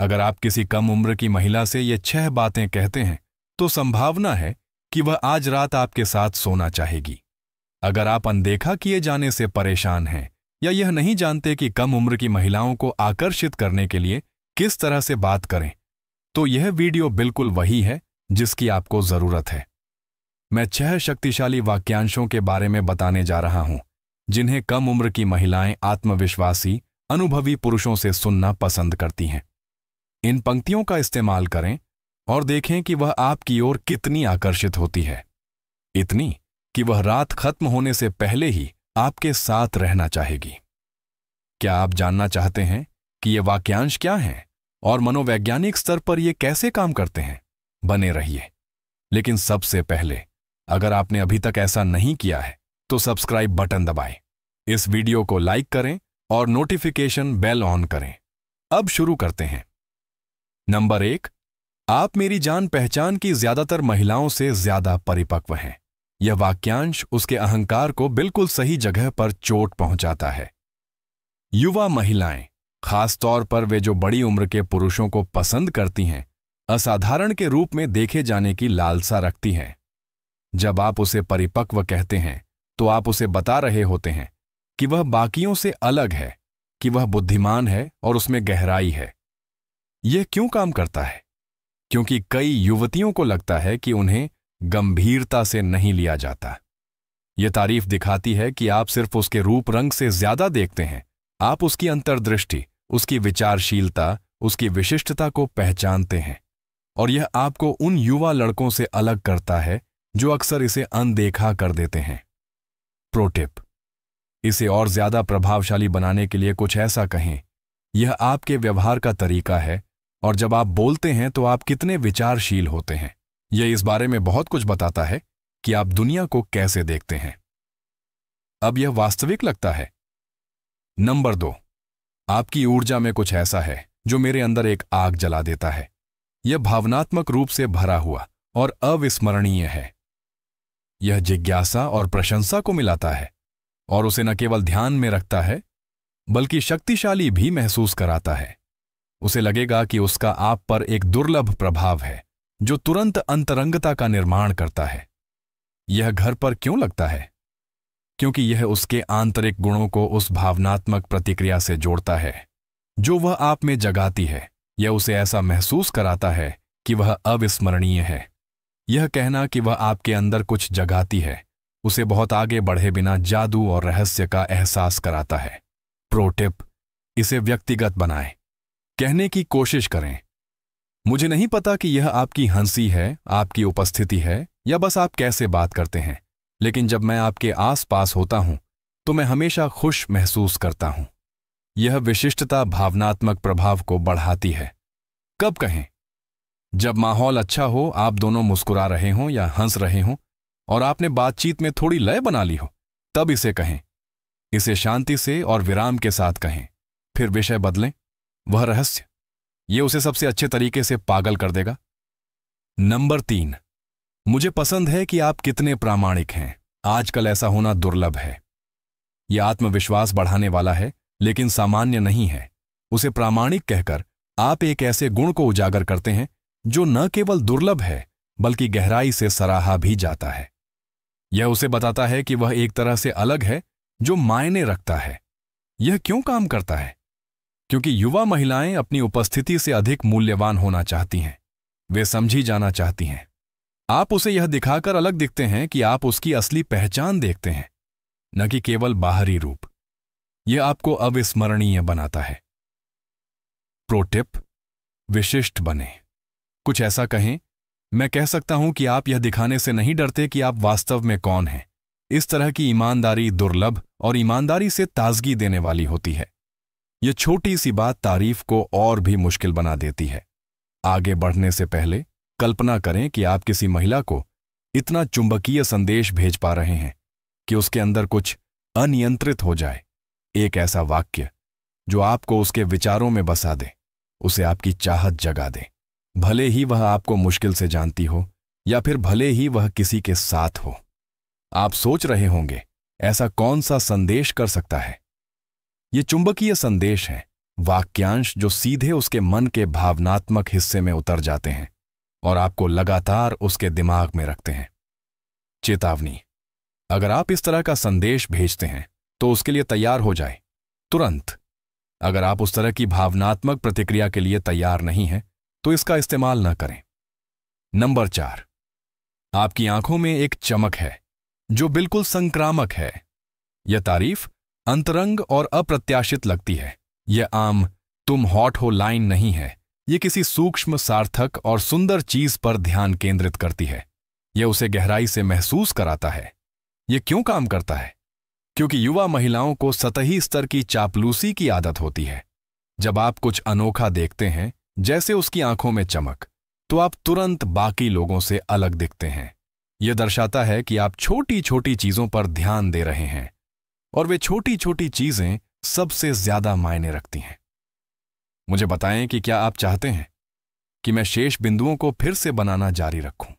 अगर आप किसी कम उम्र की महिला से ये 6 बातें कहते हैं तो संभावना है कि वह आज रात आपके साथ सोना चाहेगी। अगर आप अनदेखा किए जाने से परेशान हैं या यह नहीं जानते कि कम उम्र की महिलाओं को आकर्षित करने के लिए किस तरह से बात करें, तो यह वीडियो बिल्कुल वही है जिसकी आपको जरूरत है। मैं 6 शक्तिशाली वाक्यांशों के बारे में बताने जा रहा हूं जिन्हें कम उम्र की महिलाएं आत्मविश्वासी, अनुभवी पुरुषों से सुनना पसंद करती हैं। इन पंक्तियों का इस्तेमाल करें और देखें कि वह आपकी ओर कितनी आकर्षित होती है, इतनी कि वह रात खत्म होने से पहले ही आपके साथ रहना चाहेगी। क्या आप जानना चाहते हैं कि ये वाक्यांश क्या हैं और मनोवैज्ञानिक स्तर पर ये कैसे काम करते हैं? बने रहिए। लेकिन सबसे पहले, अगर आपने अभी तक ऐसा नहीं किया है तो सब्सक्राइब बटन दबाएं, इस वीडियो को लाइक करें और नोटिफिकेशन बेल ऑन करें। अब शुरू करते हैं। नंबर 1, आप मेरी जान पहचान की ज्यादातर महिलाओं से ज्यादा परिपक्व हैं। यह वाक्यांश उसके अहंकार को बिल्कुल सही जगह पर चोट पहुंचाता है। युवा महिलाएं, खास तौर पर वे जो बड़ी उम्र के पुरुषों को पसंद करती हैं, असाधारण के रूप में देखे जाने की लालसा रखती हैं। जब आप उसे परिपक्व कहते हैं तो आप उसे बता रहे होते हैं कि वह बाकियों से अलग है, कि वह बुद्धिमान है और उसमें गहराई है। यह क्यों काम करता है? क्योंकि कई युवतियों को लगता है कि उन्हें गंभीरता से नहीं लिया जाता। यह तारीफ दिखाती है कि आप सिर्फ उसके रूप रंग से ज्यादा देखते हैं, आप उसकी अंतर्दृष्टि, उसकी विचारशीलता, उसकी विशिष्टता को पहचानते हैं। और यह आपको उन युवा लड़कों से अलग करता है जो अक्सर इसे अनदेखा कर देते हैं। प्रो टिप, इसे और ज्यादा प्रभावशाली बनाने के लिए कुछ ऐसा कहें, यह आपके व्यवहार का तरीका है और जब आप बोलते हैं तो आप कितने विचारशील होते हैं। यह इस बारे में बहुत कुछ बताता है कि आप दुनिया को कैसे देखते हैं। अब यह वास्तविक लगता है। नंबर 2, आपकी ऊर्जा में कुछ ऐसा है जो मेरे अंदर एक आग जला देता है। यह भावनात्मक रूप से भरा हुआ और अविस्मरणीय है। यह जिज्ञासा और प्रशंसा को मिलाता है और उसे न केवल ध्यान में रखता है बल्कि शक्तिशाली भी महसूस कराता है। उसे लगेगा कि उसका आप पर एक दुर्लभ प्रभाव है जो तुरंत अंतरंगता का निर्माण करता है। यह घर पर क्यों लगता है? क्योंकि यह उसके आंतरिक गुणों को उस भावनात्मक प्रतिक्रिया से जोड़ता है जो वह आप में जगाती है। यह उसे ऐसा महसूस कराता है कि वह अविस्मरणीय है। यह कहना कि वह आपके अंदर कुछ जगाती है उसे बहुत आगे बढ़े बिना जादू और रहस्य का एहसास कराता है। प्रो टिप, इसे व्यक्तिगत बनाएं। कहने की कोशिश करें, मुझे नहीं पता कि यह आपकी हंसी है, आपकी उपस्थिति है या बस आप कैसे बात करते हैं, लेकिन जब मैं आपके आसपास होता हूं तो मैं हमेशा खुश महसूस करता हूं। यह विशिष्टता भावनात्मक प्रभाव को बढ़ाती है। कब कहें? जब माहौल अच्छा हो, आप दोनों मुस्कुरा रहे हों या हंस रहे हों और आपने बातचीत में थोड़ी लय बना ली हो, तब इसे कहें। इसे शांति से और विराम के साथ कहें, फिर विषय बदलें। वह रहस्य, यह उसे सबसे अच्छे तरीके से पागल कर देगा। नंबर 3, मुझे पसंद है कि आप कितने प्रामाणिक हैं। आजकल ऐसा होना दुर्लभ है। यह आत्मविश्वास बढ़ाने वाला है लेकिन सामान्य नहीं है। उसे प्रामाणिक कहकर आप एक ऐसे गुण को उजागर करते हैं जो न केवल दुर्लभ है बल्कि गहराई से सराहा भी जाता है। यह उसे बताता है कि वह एक तरह से अलग है जो मायने रखता है। यह क्यों काम करता है? क्योंकि युवा महिलाएं अपनी उपस्थिति से अधिक मूल्यवान होना चाहती हैं। वे समझी जाना चाहती हैं। आप उसे यह दिखाकर अलग दिखते हैं कि आप उसकी असली पहचान देखते हैं, न कि केवल बाहरी रूप। यह आपको अविस्मरणीय बनाता है। प्रो टिप, विशिष्ट बने। कुछ ऐसा कहें, मैं कह सकता हूं कि आप यह दिखाने से नहीं डरते कि आप वास्तव में कौन हैं। इस तरह की ईमानदारी दुर्लभ और ईमानदारी से ताजगी देने वाली होती है। यह छोटी सी बात तारीफ को और भी मुश्किल बना देती है। आगे बढ़ने से पहले कल्पना करें कि आप किसी महिला को इतना चुंबकीय संदेश भेज पा रहे हैं कि उसके अंदर कुछ अनियंत्रित हो जाए। एक ऐसा वाक्य जो आपको उसके विचारों में बसा दे, उसे आपकी चाहत जगा दे, भले ही वह आपको मुश्किल से जानती हो या फिर भले ही वह किसी के साथ हो। आप सोच रहे होंगे, ऐसा कौन सा संदेश कर सकता है? ये चुंबकीय संदेश है। वाक्यांश जो सीधे उसके मन के भावनात्मक हिस्से में उतर जाते हैं और आपको लगातार उसके दिमाग में रखते हैं। चेतावनी, अगर आप इस तरह का संदेश भेजते हैं तो उसके लिए तैयार हो जाए, तुरंत। अगर आप उस तरह की भावनात्मक प्रतिक्रिया के लिए तैयार नहीं हैं तो इसका इस्तेमाल न करें। नंबर 4, आपकी आंखों में एक चमक है जो बिल्कुल संक्रामक है। यह तारीफ अंतरंग और अप्रत्याशित लगती है। यह आम "तुम हॉट हो" लाइन नहीं है। यह किसी सूक्ष्म, सार्थक और सुंदर चीज पर ध्यान केंद्रित करती है। यह उसे गहराई से महसूस कराता है। यह क्यों काम करता है? क्योंकि युवा महिलाओं को सतही स्तर की चापलूसी की आदत होती है। जब आप कुछ अनोखा देखते हैं, जैसे उसकी आंखों में चमक, तो आप तुरंत बाकी लोगों से अलग दिखते हैं। यह दर्शाता है कि आप छोटी छोटी चीजों पर ध्यान दे रहे हैं और वे छोटी छोटी चीजें सबसे ज्यादा मायने रखती हैं। मुझे बताएं कि क्या आप चाहते हैं कि मैं शेष बिंदुओं को फिर से बनाना जारी रखूं?